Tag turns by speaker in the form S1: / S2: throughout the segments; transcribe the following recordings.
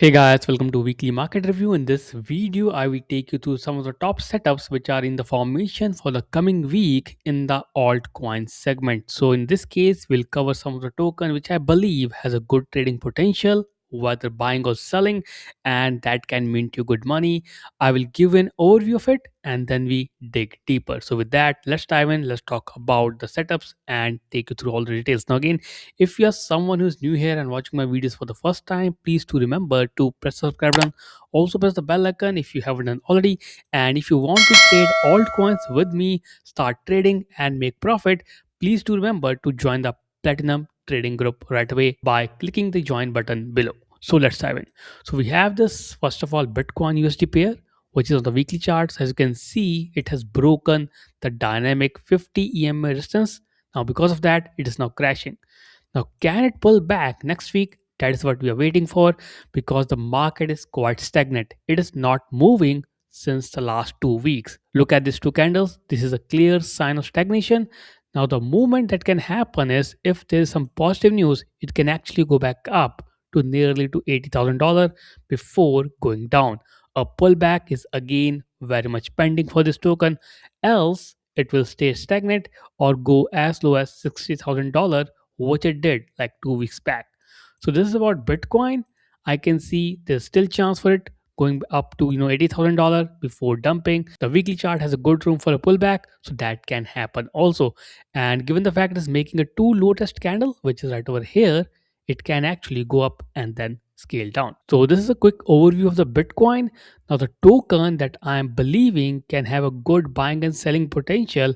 S1: Hey guys, welcome to weekly market review. In this video, I will take you through some of the top setups which are in the formation for the coming week in the altcoin segment. So in this case, we'll cover some of the token which I believe has a good trading potential, whether buying or selling, and that can mint you good money. I will give an overview of it and then we dig deeper. So with that, let's dive in. Let's talk about the setups and take you through all the details. Now again, if you are someone who's new here and watching my videos for the first time, please do remember to press the subscribe button. Also press the bell icon if you haven't done already. And if you want to trade altcoins with me, start trading and make profit, please do remember to join the Platinum Trading Group right away by clicking the join button below. So let's dive in. So we have this first of all Bitcoin USD pair, which is on the weekly charts. As you can see, it has broken the dynamic 50 EMA resistance. Now because of that, it is now crashing. Now, can it pull back next week? That is what we are waiting for because the market is quite stagnant. It is not moving since the last 2 weeks. Look at these two candles. This is a clear sign of stagnation. Now, the movement that can happen is if there is some positive news, it can actually go back up to nearly to $80,000 before going down. A pullback is again very much pending for this token, else it will stay stagnant or go as low as $60,000, which it did like 2 weeks back. So this is about Bitcoin. I can see there's still chance for it going up to $80,000 before dumping. The weekly chart has a good room for a pullback, so that can happen also. And given the fact it is making a two low test candle, which is right over here, it can actually go up and then scale down. So this is a quick overview of the Bitcoin. Now the token that I am believing can have a good buying and selling potential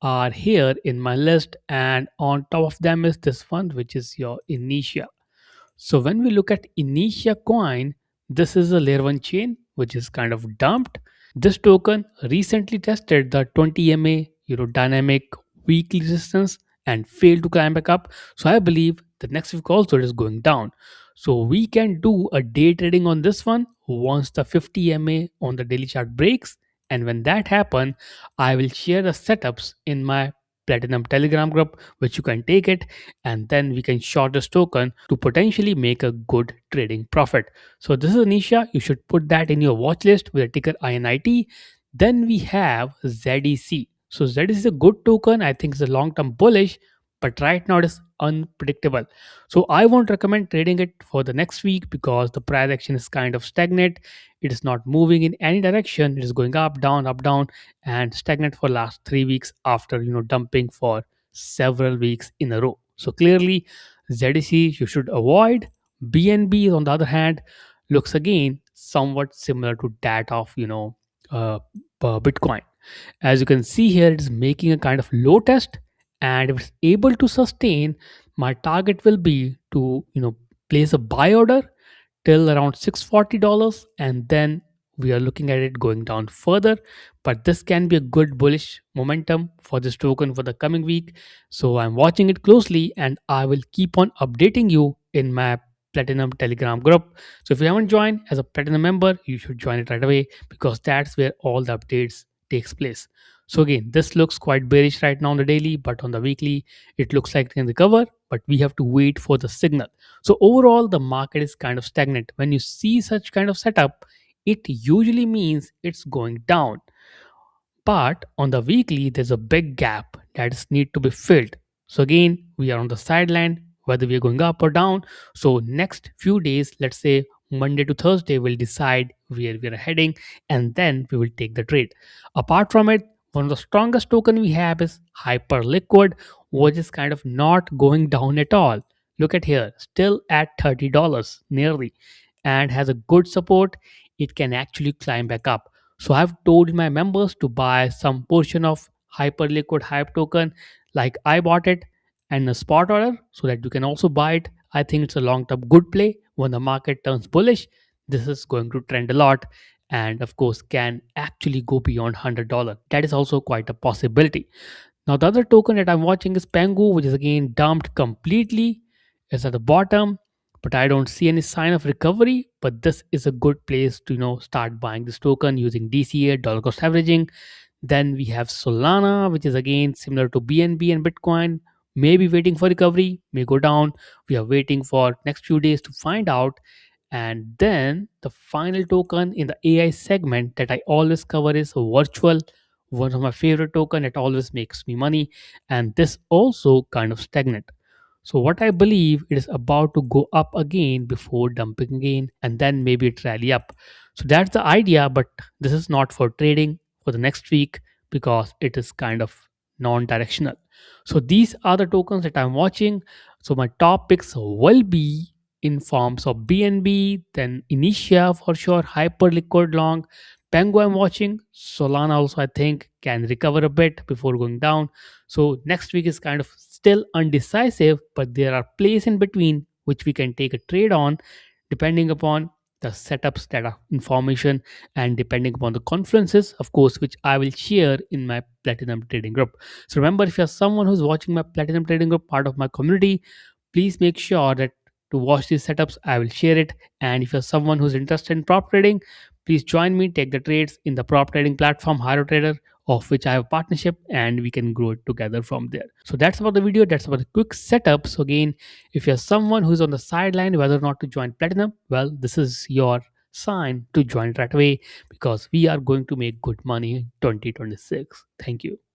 S1: are here in my list, and on top of them is this one, which is your Initia. So when we look at Initia coin, this is a layer 1 chain which is kind of dumped. This token recently tested the 20 MA dynamic weekly resistance and failed to climb back up. So I believe the next week also it is going down. So we can do a day trading on this one once the 50 MA on the daily chart breaks. And when that happens, I will share the setups in my Platinum Telegram group, which you can take it and then we can short this token to potentially make a good trading profit. So this is Anisha. You should put that in your watch list with a ticker INIT. Then we have ZEC. So ZEC is a good token. I think it's a long-term bullish, but right now it is unpredictable. So I won't recommend trading it for the next week because the price action is kind of stagnant. It is not moving in any direction. It is going up, down, and stagnant for last 3 weeks after dumping for several weeks in a row. So clearly, ZDC you should avoid. BNB on the other hand looks again somewhat similar to that of Bitcoin. As you can see here, it is making a kind of low test, and if it's able to sustain, my target will be to place a buy order till around $640, and then we are looking at it going down further. But this can be a good bullish momentum for this token for the coming week. So I'm watching it closely and I will keep on updating you in my Platinum Telegram group. So if you haven't joined as a Platinum member, you should join it right away because that's where all the updates takes place. So again, this looks quite bearish right now on the daily, but on the weekly, it looks like it can recover, but we have to wait for the signal. So overall, the market is kind of stagnant. When you see such kind of setup, it usually means it's going down. But on the weekly, there's a big gap that is need to be filled. So again, we are on the sideline, whether we are going up or down. So next few days, let's say Monday to Thursday, we'll decide where we are heading, and then we will take the trade. Apart from it, one of the strongest token we have is Hyper Liquid, which is kind of not going down at all. Look at here, still at $30 nearly, and has a good support. It can actually climb back up. So I've told my members to buy some portion of Hyperliquid Hype token, like I bought it and a spot order, so that you can also buy it. I think it's a long-term good play. When the market turns bullish, this is going to trend a lot, and of course can actually go beyond $100. That is also quite a possibility. Now the other token that I'm watching is Pengu, which is again dumped completely. It's at the bottom, but I don't see any sign of recovery. But this is a good place to start buying this token using DCA, dollar cost averaging. Then we have Solana, which is again similar to BNB and Bitcoin. Maybe waiting for recovery, may go down. We are waiting for next few days to find out. And then the final token in the AI segment that I always cover is virtual, one of my favorite token that always makes me money, and this also kind of stagnant. So what I believe it is about to go up again before dumping again and then maybe it rally up. So that's the idea, but this is not for trading for the next week because it is kind of non-directional. So these are the tokens that I'm watching. So my top picks will be in forms of BNB, then Initia for sure, Hyper Liquid Long, Pengu I'm watching, Solana also I think can recover a bit before going down. So next week is kind of still undecisive, but there are plays in between which we can take a trade on depending upon the setups that are information and depending upon the conferences, of course, which I will share in my Platinum Trading Group. So remember, if you're someone who's watching my Platinum Trading Group, part of my community, please make sure that to watch these setups, I will share it. And if you're someone who's interested in prop trading, please join me, take the trades in the prop trading platform Haro Trader, of which I have a partnership, and we can grow it together from there. So that's about the video. That's about the quick setup. So again, if you're someone who's on the sideline, whether or not to join Platinum, well, this is your sign to join right away because we are going to make good money in 2026. Thank you.